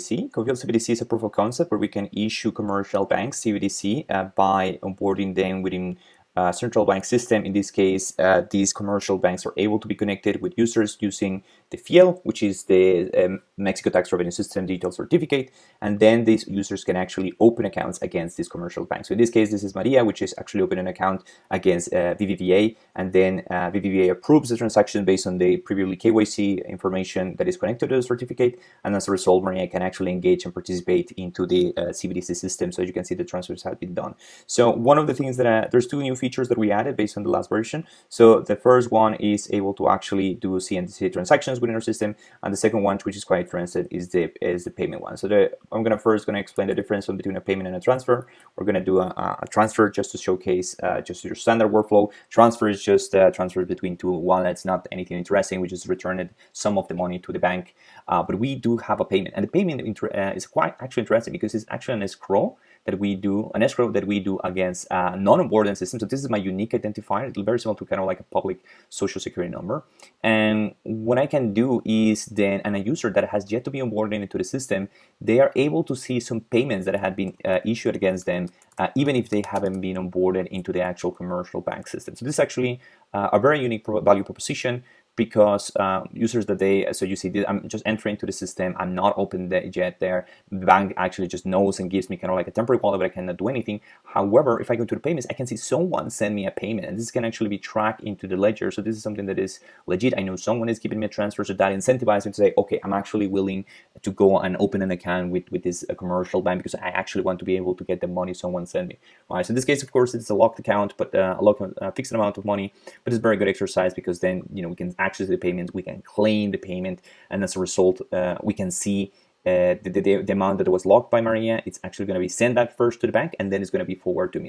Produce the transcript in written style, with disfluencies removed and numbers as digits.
CBDC is a proof of concept where we can issue commercial banks CBDC by onboarding them within a central bank system. In this case, these commercial banks are able to be connected with users using the FIEL, which is the Mexico Tax Revenue System digital certificate, and then these users can actually open accounts against these commercial banks. So in this case, this is Maria, which is actually opening an account against BBVA, and then BBVA approves the transaction based on the previously KYC information that is connected to the certificate, and as a result, Maria can actually engage and participate into the CBDC system. So as you can see, the transfers have been done. So one of the things that there's two new features that we added based on the last version. So the first one is able to actually do CNDC transactions within our system, and the second one, which is quite interesting, is the payment one. So I'm first going to explain the difference between a payment and a transfer. We're going to do a transfer just to showcase just your standard workflow. Transfer is just transfer between two wallets, not anything interesting. We just returned some of the money to the bank, but we do have a payment, and the payment is quite actually interesting because it's actually an escrow that we do against a non-onboarding system. So this is my unique identifier. It's very similar to kind of like a public social security number. And what I can do is then, and a user that has yet to be onboarded into the system, they are able to see some payments that have been issued against them, even if they haven't been onboarded into the actual commercial bank system. So this is actually a very unique value proposition, because users that so you see, I'm just entering to the system, I'm not open yet there. The bank actually just knows and gives me kind of like a temporary wallet, but I cannot do anything. However, if I go to the payments, I can see someone send me a payment, and this can actually be tracked into the ledger. So this is something that is legit. I know someone is giving me a transfer, so that incentivizes me to say, okay, I'm actually willing to go and open an account with this commercial bank because I actually want to be able to get the money someone sent me. All right, so in this case, of course, it's a locked account, but a fixed amount of money, but it's a very good exercise because then, you know, we can access the payment, we can claim the payment, and as a result, we can see the amount that was locked by Maria. It's actually going to be sent back first to the bank, and then it's going to be forwarded to me.